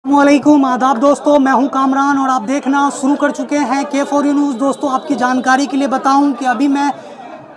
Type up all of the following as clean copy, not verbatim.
वालेकुम आदाब दोस्तों, मैं हूं कामरान और आप देखना शुरू कर चुके हैं K4U न्यूज़। दोस्तों, आपकी जानकारी के लिए बताऊं कि अभी मैं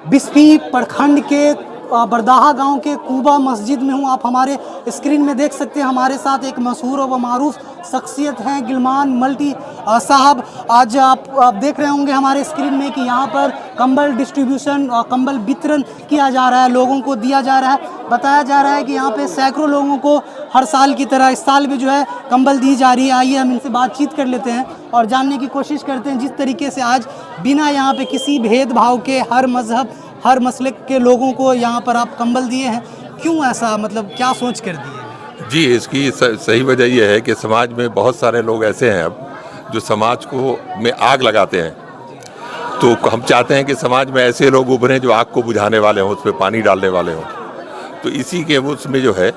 बिस्फी प्रखंड के बरदाहा गांव के कूबा मस्जिद में हूं। आप हमारे स्क्रीन में देख सकते हैं, हमारे साथ एक मशहूर व मारूफ शख्सियत हैं गिलमान मल्टी साहब। आज आप देख रहे होंगे हमारे स्क्रीन में कि यहां पर कंबल डिस्ट्रीब्यूशन और कंबल वितरण किया जा रहा है, लोगों को दिया जा रहा है। बताया जा रहा है कि यहाँ पे सैकड़ों लोगों को हर साल की तरह इस साल भी जो है कंबल दी जा रही है। आइए हम इनसे बातचीत कर लेते हैं और जानने की कोशिश करते हैं जिस तरीके से आज बिना यहाँ पे किसी भेदभाव के हर मजहब हर मसलक के लोगों को यहाँ पर आप कंबल दिए हैं। क्यों ऐसा, मतलब क्या सोच कर दिए? जी, इसकी सही वजह यह है कि समाज में बहुत सारे लोग ऐसे हैं अब जो समाज को में आग लगाते हैं। तो हम चाहते हैं कि समाज में ऐसे लोग उभरें जो आग को बुझाने वाले हों, उस पर पानी डालने वाले हों। तो इसी के उसमें जो है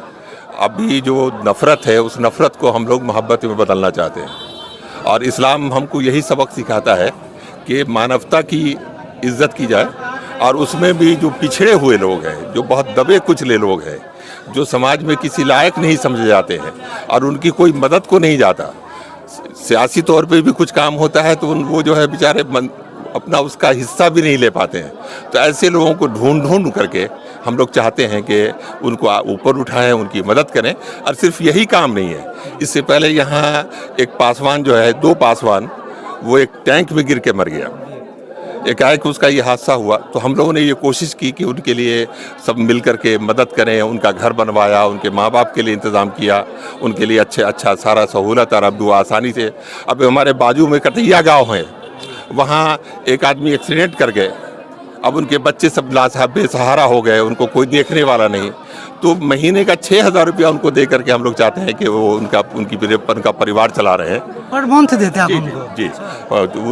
अभी जो नफ़रत है, उस नफ़रत को हम लोग मोहब्बत में बदलना चाहते हैं। और इस्लाम हमको यही सबक सिखाता है कि मानवता की इज़्ज़त की जाए, और उसमें भी जो पिछड़े हुए लोग हैं, जो बहुत दबे कुचले लोग हैं, जो समाज में किसी लायक नहीं समझे जाते हैं और उनकी कोई मदद को नहीं जाता, सियासी तौर पे भी कुछ काम होता है तो वो जो है बेचारे अपना उसका हिस्सा भी नहीं ले पाते हैं। तो ऐसे लोगों को ढूंढ करके हम लोग चाहते हैं कि उनको ऊपर उठाएं, उनकी मदद करें। और सिर्फ यही काम नहीं है, इससे पहले यहाँ एक पासवान जो है, 2 पासवान, वो एक टैंक में गिर के मर गया। एकाएक उसका ये हादसा हुआ तो हम लोगों ने ये कोशिश की कि उनके लिए सब मिल कर के मदद करें, उनका घर बनवाया, उनके माँ बाप के लिए इंतज़ाम किया, उनके लिए अच्छा सारा सहूलत। और अब वो आसानी से, अब हमारे बाजू में कटैया गाँव है, वहाँ एक आदमी एक्सीडेंट कर गए। अब उनके बच्चे सब बेसहारा हो गए, उनको कोई देखने वाला नहीं। तो महीने का 6,000 रुपया उनको दे करके हम लोग चाहते हैं कि वो उनका परिवार चला रहे हैं। पर मंथ देते हैं आप उनको? जी,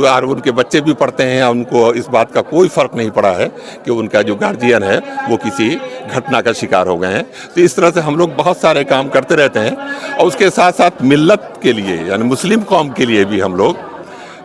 और उनके बच्चे भी पढ़ते हैं। उनको इस बात का कोई फ़र्क नहीं पड़ा है कि उनका जो गार्जियन है वो किसी घटना का शिकार हो गए हैं। तो इस तरह से हम लोग बहुत सारे काम करते रहते हैं। और उसके साथ साथ मिल्लत के लिए, यानी मुस्लिम कौम के लिए भी हम लोग,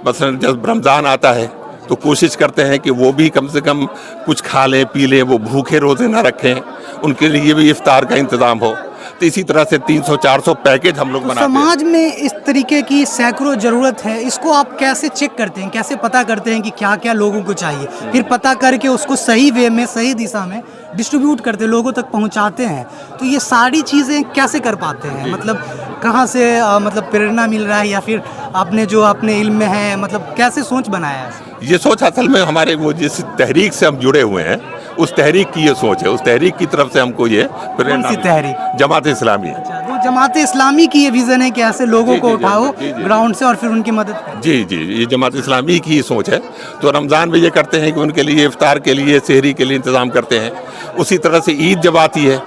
मसलन जब रमज़ान आता है तो कोशिश करते हैं कि वो भी कम से कम कुछ खा लें पी लें, वो भूखे रोज़े ना रखें, उनके लिए भी इफ्तार का इंतज़ाम हो। तो इसी तरह से 300-400 पैकेज हम लोग बनाते हैं। समाज में इस तरीके की सैकड़ों ज़रूरत है, इसको आप कैसे चेक करते हैं, कैसे पता करते हैं कि क्या क्या लोगों को चाहिए, फिर पता करके उसको सही वे में, सही दिशा में डिस्ट्रीब्यूट करते, लोगों तक पहुंचाते हैं? तो ये सारी चीज़ें कैसे कर पाते हैं? मतलब कहाँ से मतलब प्रेरणा मिल रहा है, या फिर आपने जो अपने इल्म में है, मतलब कैसे सोच बनाया है? ये सोच असल में हमारे वो जिस तहरीक से हम जुड़े हुए हैं, उस तहरीक की ये सोच है। उस तहरीक की तरफ से हमको ये प्रेरणा। कौन सी तहरीक? जमात इस्लामी। अच्छा, वो जमात इस्लामी की ये विज़न है कि ऐसे लोगों को उठाओ ग्राउंड से और फिर उनकी मदद करो। जी, ये जमात इस्लामी की ही सोच है। तो रमज़ान में ये करते हैं कि उनके लिए इफ्तार के लिए, सहरी के लिए इंतज़ाम करते हैं। उसी तरह से ईद जब आती है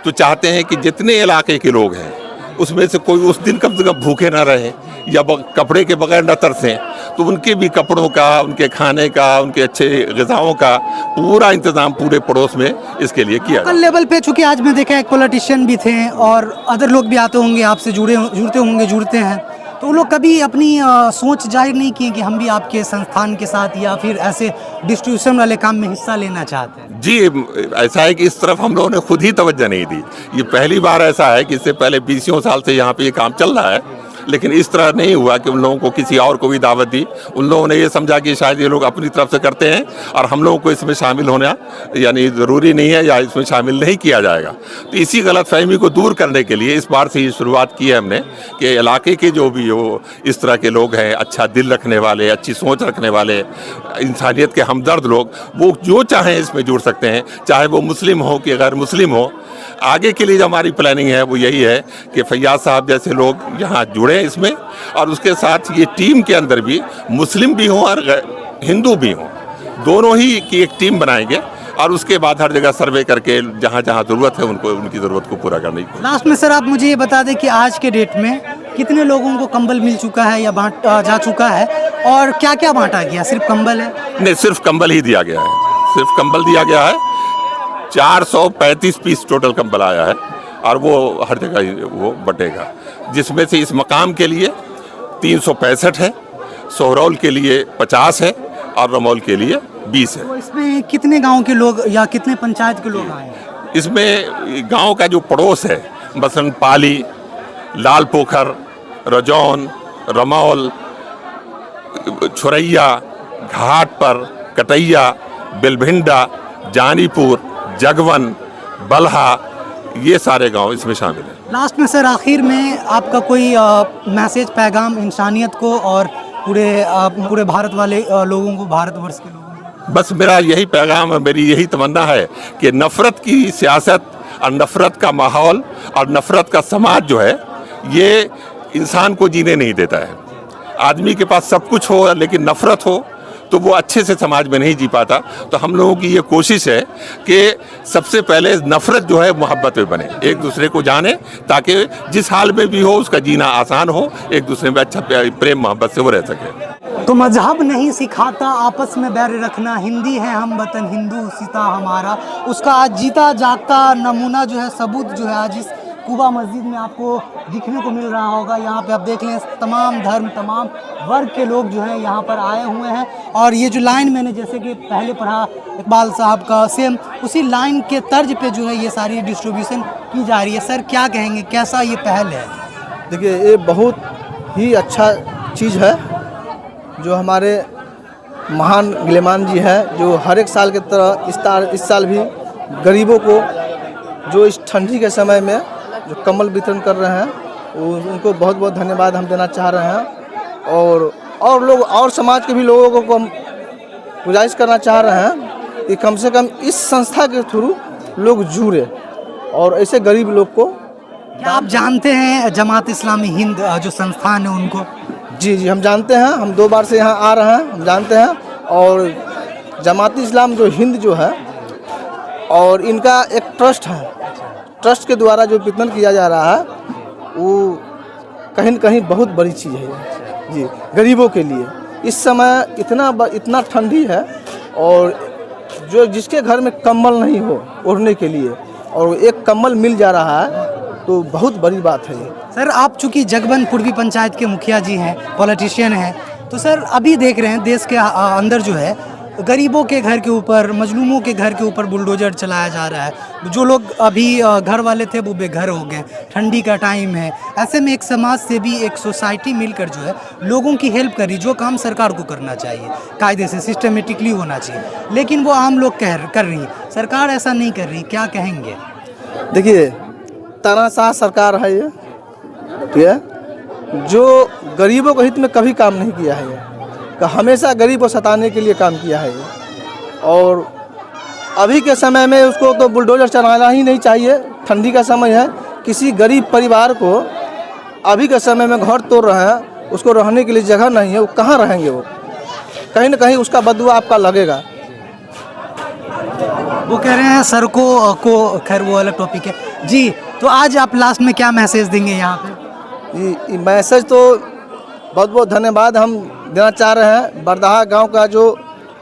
तो चाहते हैं कि जितने इलाके के लोग हैं उसमें से कोई उस दिन कम से कम भूखे ना रहें या कपड़े के बगैर न तरसें। तो उनके भी कपड़ों का, उनके खाने का, उनके अच्छे ग़िज़ाओं का पूरा इंतज़ाम पूरे पड़ोस में इसके लिए किया। कल लेवल पे, चूँकि आज मैं देखा एक पॉलिटिशियन भी थे और अदर लोग भी आते होंगे, आपसे जुड़ते हैं, तो वो लोग कभी अपनी सोच जाहिर नहीं किए कि हम भी आपके संस्थान के साथ या फिर ऐसे डिस्ट्रीब्यूशन वाले काम में हिस्सा लेना चाहते हैं? जी, ऐसा है कि इस तरफ हम लोगों ने खुद ही तवज्जो नहीं दी। ये पहली बार ऐसा है कि इससे पहले 20 साल से यहाँ पे ये काम चल रहा है, लेकिन इस तरह नहीं हुआ कि उन लोगों को किसी और को भी दावत दी। उन लोगों ने ये समझा कि शायद ये लोग अपनी तरफ से करते हैं और हम लोगों को इसमें शामिल होना यानी ज़रूरी नहीं है या इसमें शामिल नहीं किया जाएगा। तो इसी गलतफहमी को दूर करने के लिए इस बार से ये शुरुआत की है हमने कि इलाके के जो भी हो इस तरह के लोग हैं, अच्छा दिल रखने वाले, अच्छी सोच रखने वाले, इंसानियत के हमदर्द लोग, वो जो चाहें इसमें जुड़ सकते हैं, चाहे वो मुस्लिम हो कि गैर मुस्लिम हो। आगे के लिए जो हमारी प्लानिंग है वो यही है कि फैयाज साहब जैसे लोग यहाँ जुड़े इसमें, और उसके साथ ये टीम के अंदर भी मुस्लिम भी हों और हिंदू भी हों, दोनों ही की एक टीम बनाएंगे। और उसके बाद हर जगह सर्वे करके जहाँ जहाँ ज़रूरत है उनको उनकी ज़रूरत को पूरा करने की। लास्ट में सर आप मुझे ये बता दें कि आज के डेट में कितने लोगों को कंबल मिल चुका है या बांटा जा चुका है, और क्या क्या बांटा गया? सिर्फ कंबल है? नहीं, सिर्फ कंबल ही दिया गया है, सिर्फ कंबल दिया गया है। 435 पीस टोटल कंबल आया है और वो हर जगह वो बटेगा, जिसमें से इस मकाम के लिए 365 है, सोहरौल के लिए 50 है और रमौल के लिए 20 है। तो इसमें कितने गांव के लोग या कितने पंचायत के लोग आए हैं? इसमें गांव का जो पड़ोस है, मसलन पाली, लाल पोखर, रजौन, रमौल, छुरैया, घाट पर, कटैया, बिलभिंडा, जानीपुर, जगवन, बल्हा, ये सारे गांव इसमें शामिल हैं। लास्ट में सर, आखिर में आपका कोई मैसेज, पैगाम इंसानियत को और पूरे भारत वाले लोगों को, भारतवर्ष के लोगों को? बस मेरा यही पैगाम है, मेरी यही तमन्ना है कि नफ़रत की सियासत और नफ़रत का माहौल और नफ़रत का समाज जो है, ये इंसान को जीने नहीं देता है। आदमी के पास सब कुछ हो लेकिन नफ़रत हो तो वो अच्छे से समाज में नहीं जी पाता। तो हम लोगों की ये कोशिश है कि सबसे पहले नफ़रत जो है मोहब्बत में बने, एक दूसरे को जाने, ताकि जिस हाल में भी हो उसका जीना आसान हो, एक दूसरे में अच्छा प्रेम मोहब्बत से वो रह सके। तो मजहब नहीं सिखाता आपस में बैर रखना, हिंदी है हम वतन हिंदू सीता हमारा, उसका आज जीता जागता नमूना जो है, सबूत जो है आज इस कुबा मस्जिद में आपको दिखने को मिल रहा होगा। यहाँ पे आप देख लें, तमाम धर्म, तमाम वर्ग के लोग जो हैं यहाँ पर आए हुए हैं। और ये जो लाइन मैंने जैसे कि पहले पढ़ा इकबाल साहब का, सेम उसी लाइन के तर्ज पे जो है ये सारी डिस्ट्रीब्यूशन की जा रही है। सर क्या कहेंगे, कैसा ये पहल है? देखिए, ये बहुत ही अच्छा चीज़ है जो हमारे महान गिलेमान जी हैं, जो हर एक साल की तरह इस साल भी गरीबों को जो इस ठंडी के समय में जो कम्बल वितरण कर रहे हैं, उनको बहुत बहुत धन्यवाद हम देना चाह रहे हैं। और लोग और समाज के भी लोगों को हम गुजारिश करना चाह रहे हैं कि कम से कम इस संस्था के थ्रू लोग जुड़े और ऐसे गरीब लोग को। क्या आप जानते हैं जमात इस्लामी हिंद जो संस्थान है उनको? जी हम जानते हैं, हम 2 बार से यहाँ आ रहे हैं, हम जानते हैं। और जमात इस्लाम जो हिंद जो है, और इनका एक ट्रस्ट है, ट्रस्ट के द्वारा जो वितरण किया जा रहा है वो कहीं न कहीं बहुत बड़ी चीज़ है जी, गरीबों के लिए। इस समय इतना ठंडी है और जो जिसके घर में कंबल नहीं हो ओढ़ने के लिए, और एक कंबल मिल जा रहा है, तो बहुत बड़ी बात है ये। सर आप चूँकि जगवन पूर्वी पंचायत के मुखिया जी हैं, पॉलिटिशियन हैं, तो सर अभी देख रहे हैं देश के अंदर जो है गरीबों के घर के ऊपर, मजलूमों के घर के ऊपर बुलडोजर चलाया जा रहा है। जो लोग अभी घर वाले थे वो बेघर हो गए, ठंडी का टाइम है। ऐसे में एक समाज से भी, एक सोसाइटी मिलकर जो है लोगों की हेल्प करी, जो काम सरकार को करना चाहिए, कायदे से सिस्टमेटिकली होना चाहिए, लेकिन वो आम लोग कर रही है, सरकार ऐसा नहीं कर रही। क्या कहेंगे? देखिए, तानाशाह सरकार है ये, ठीक है, जो गरीबों के हित में कभी काम नहीं किया है, ये हमेशा गरीब को सताने के लिए काम किया है ये। और अभी के समय में उसको तो बुलडोजर चलाना ही नहीं चाहिए, ठंडी का समय है। किसी गरीब परिवार को अभी के समय में घर तोड़ रहे हैं, उसको रहने के लिए जगह नहीं है, वो कहाँ रहेंगे? वो कहीं ना कहीं उसका बददुआ आपका लगेगा। वो कह रहे हैं सर को खैर वो अलग टॉपिक है जी। तो आज आप लास्ट में क्या मैसेज देंगे यहाँ पे? ये मैसेज तो बहुत बहुत धन्यवाद हम देना चाह रहे हैं। बरदाहा गांव का जो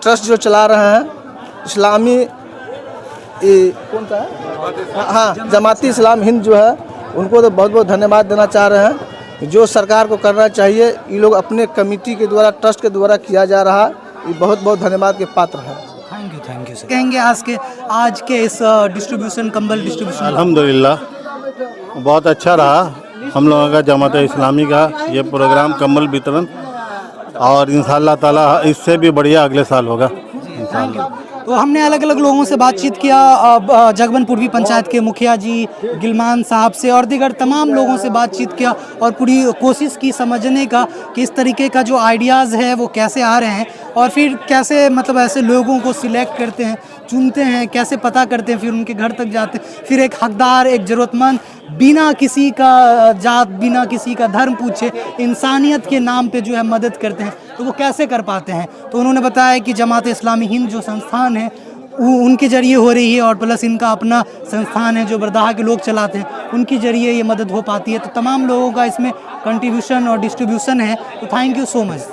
ट्रस्ट जो चला रहे हैं, इस्लामी कौन सा है, हाँ जमाती इस्लाम हिंद जो है, उनको तो बहुत बहुत धन्यवाद देना चाह रहे हैं। जो सरकार को करना चाहिए ये लोग अपने कमेटी के द्वारा, ट्रस्ट के द्वारा किया जा रहा है, ये बहुत बहुत धन्यवाद के पात्र है। Thank you sir. कहेंगे आज के इस डिस्ट्रीब्यूशन, कंबल डिस्ट्रीब्यूशन? अल्हम्दुलिल्लाह बहुत अच्छा रहा हम लोगों का जमात इस्लामी का ये प्रोग्राम कंबल वितरण, और इंशाअल्लाह ताला इससे भी बढ़िया अगले साल होगा इंशाअल्लाह। तो हमने अलग अलग लोगों से बातचीत किया, जगवन पूर्वी पंचायत के मुखिया जी गिलमान साहब से और दीगर तमाम लोगों से बातचीत किया, और पूरी कोशिश की समझने का कि इस तरीके का जो आइडियाज़ है वो कैसे आ रहे हैं, और फिर कैसे मतलब ऐसे लोगों को सिलेक्ट करते हैं, चुनते हैं, कैसे पता करते हैं, फिर उनके घर तक जाते हैं, फिर एक हकदार, एक ज़रूरतमंद, बिना किसी का जात, बिना किसी का धर्म पूछे, इंसानियत के नाम पे जो है मदद करते हैं, तो वो कैसे कर पाते हैं। तो उन्होंने बताया कि जमात इस्लामी हिंद जो संस्थान है वो उनके ज़रिए हो रही है, और प्लस इनका अपना संस्थान है जो बरदाहा के लोग चलाते हैं, उनके ज़रिए ये मदद हो पाती है। तो तमाम लोगों का इसमें कंट्रीब्यूशन और डिस्ट्रीब्यूशन है। तो थैंक यू सो मच।